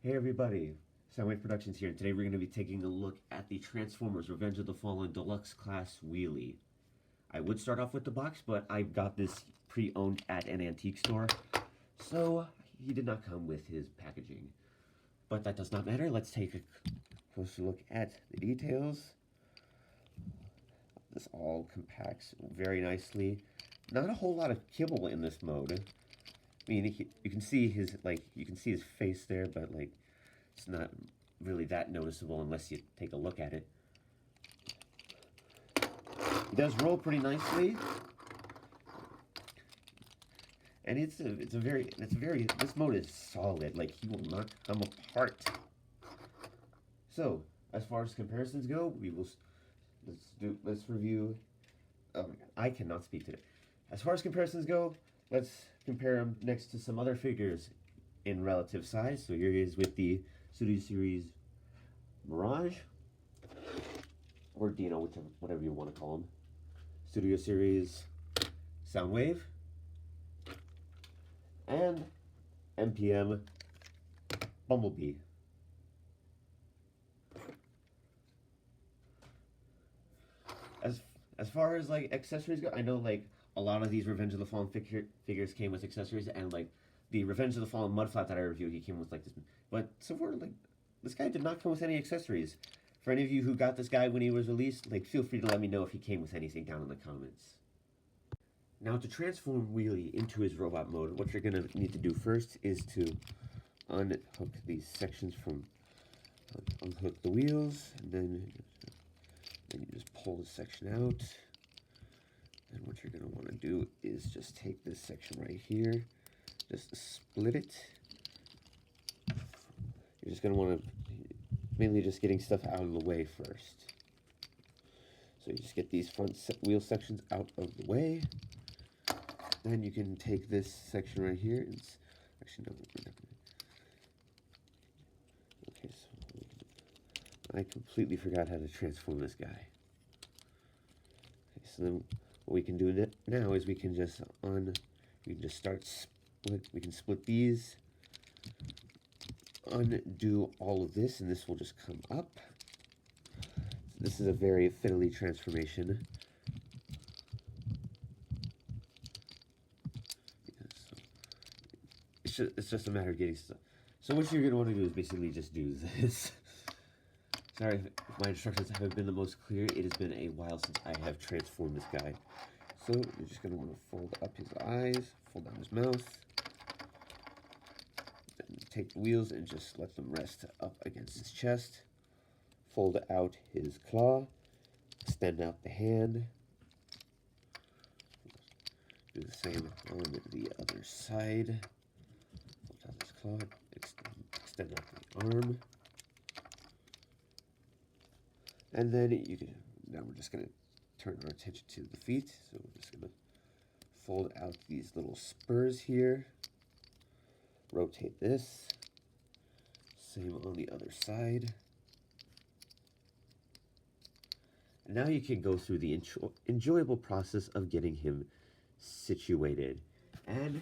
Hey everybody, Soundwave Productions here, and today we're going to be taking a look at the Transformers Revenge of the Fallen Deluxe Class Wheelie. I would start off with the box, but I got this pre-owned at an antique store, so he did not come with his packaging. But that does not matter. Let's take a closer look at the details. This all compacts very nicely. Not a whole lot of kibble in this mode. I mean, you can see his face there, but it's not really that noticeable unless you take a look at it. It does roll pretty nicely, and this mode is solid. Like, he will not come apart. So, as far as comparisons go, let's review. Oh my god, I cannot speak today. As far as comparisons go, let's compare him next to some other figures in relative size. So here he is with the Studio Series Mirage, or Dino, whatever you want to call him. Studio Series Soundwave, and MPM Bumblebee. As far as accessories go, I know a lot of these Revenge of the Fallen figures came with accessories, and the Revenge of the Fallen Mudflap that I reviewed, he came with this. But so far, this guy did not come with any accessories. For any of you who got this guy when he was released, feel free to let me know if he came with anything down in the comments. Now, to transform Wheelie into his robot mode, what you're gonna need to do first is to unhook these sections from, unhook the wheels, and then you just pull the section out. And what you're going to want to do is just take this section right here, just split it. You're just going to want to, mainly just getting stuff out of the way first. So you just get these front wheel sections out of the way. Then you can take this section right here. Actually, no, we're not gonna, okay, so I completely forgot how to transform this guy. Okay, so then what we can do now is we can just split these, undo all of this, and this will just come up. This is a very fiddly transformation. It's just a matter of getting stuff. So what you're going to want to do is basically just do this. Sorry if my instructions haven't been the most clear. It has been a while since I have transformed this guy. So you're just going to want to fold up his eyes, fold down his mouth, then take the wheels and just let them rest up against his chest. Fold out his claw, extend out the hand. Do the same on the other side. Fold out his claw, extend out the arm. And then now we're just going to turn our attention to the feet. So we're just going to fold out these little spurs here. Rotate this. Same on the other side. And now you can go through the enjoyable process of getting him situated. And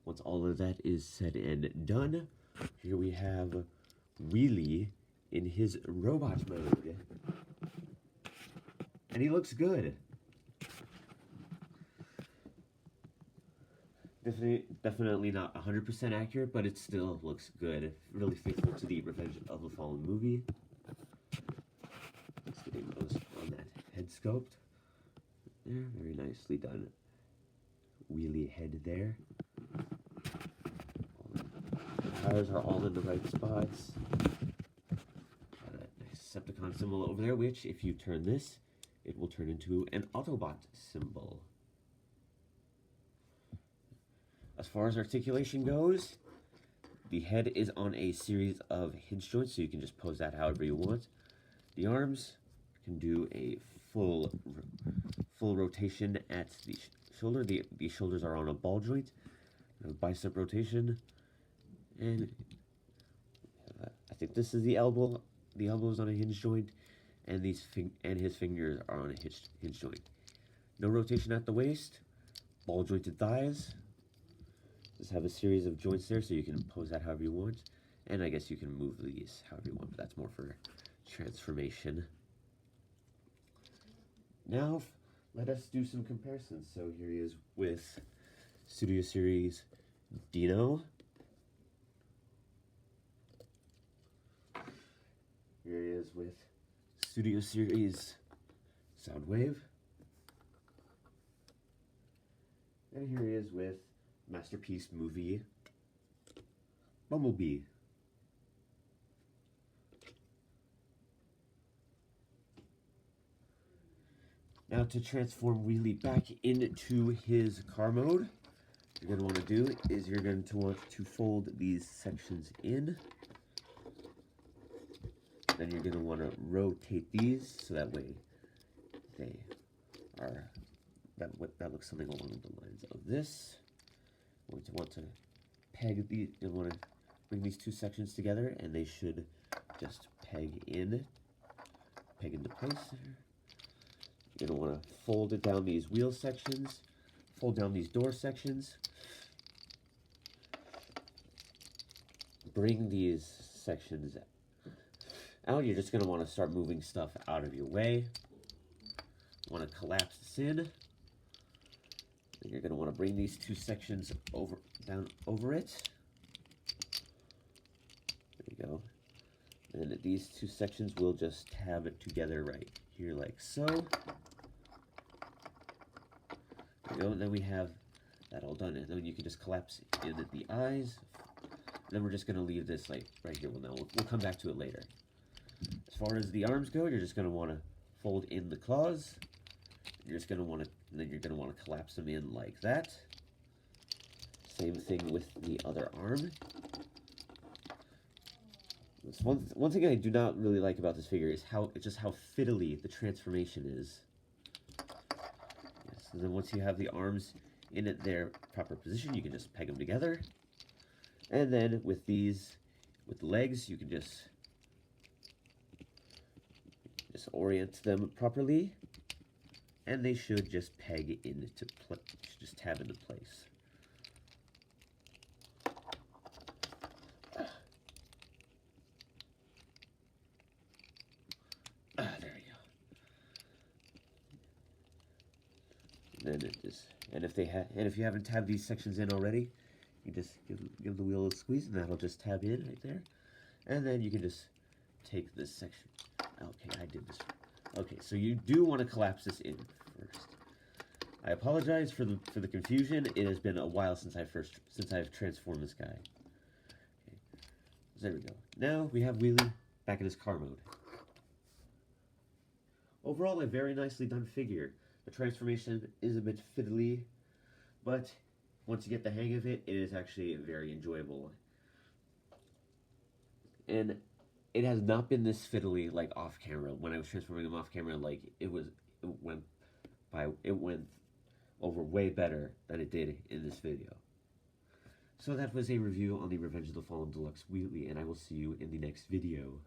once all of that is said and done, here we have Wheelie in his robot mode. And he looks good. Definitely not 100% accurate, but it still looks good. Really faithful to the Revenge of the Fallen movie. Let's get those on that head sculpt. There, very nicely done. Wheelie head there. The tires are all in the right spots. Got a Decepticon symbol over there, which if you turn this, it will turn into an Autobot symbol. As far as articulation goes, the head is on a series of hinge joints, so you can just pose that however you want. The arms can do a full rotation at the shoulder. The shoulders are on a ball joint. Bicep rotation, and I think this is the elbow. The elbow is on a hinge joint, and his fingers are on a hinge joint. No rotation at the waist. Ball jointed thighs. Just have a series of joints there, so you can pose that however you want. And I guess you can move these however you want, but that's more for transformation. Now, let us do some comparisons. So here he is with Studio Series Dino. Here he is with Studio Series Soundwave. And here he is with Masterpiece Movie Bumblebee. Now to transform Wheelie back into his car mode, what you're going to want to do is you're going to want to fold these sections in. Then you're going to want to rotate these so that way they are, that looks something along the lines of this. We're going to want to peg these, you want to bring these two sections together and they should just peg into place there. You're going to want to fold it down these wheel sections, fold down these door sections, bring these sections out. You're just going to want to start moving stuff out of your way. You want to collapse this in. And you're going to want to bring these two sections down over it. There we go. And these two sections will just tab it together right here like so. There we go, and then we have that all done. And then you can just collapse in the eyes. And then we're just going to leave this like right here. Well, we'll come back to it later. As far as the arms go, you're just going to want to fold in the claws. You're just going to want to, and then you're going to want to collapse them in like that. Same thing with the other arm. One thing I do not really like about this figure is how fiddly the transformation is. Yes, and then once you have the arms in their proper position, you can just peg them together. And then with the legs, you can just orient them properly, and they should just peg into place, just tab into place. There we go. And then if you haven't tabbed these sections in already, you just give the wheel a squeeze, and that'll just tab in right there. And then you can just take this section. Okay, I did this. Okay, so you do want to collapse this in first. I apologize for the confusion. It has been a while since I've transformed this guy. Okay, so there we go. Now we have Wheelie back in his car mode. Overall, a very nicely done figure. The transformation is a bit fiddly, but once you get the hang of it, it is actually very enjoyable. And it has not been this fiddly like off camera. When I was transforming him off camera, like it went over way better than it did in this video. So that was a review on the Revenge of the Fallen Deluxe Wheelie, and I will see you in the next video.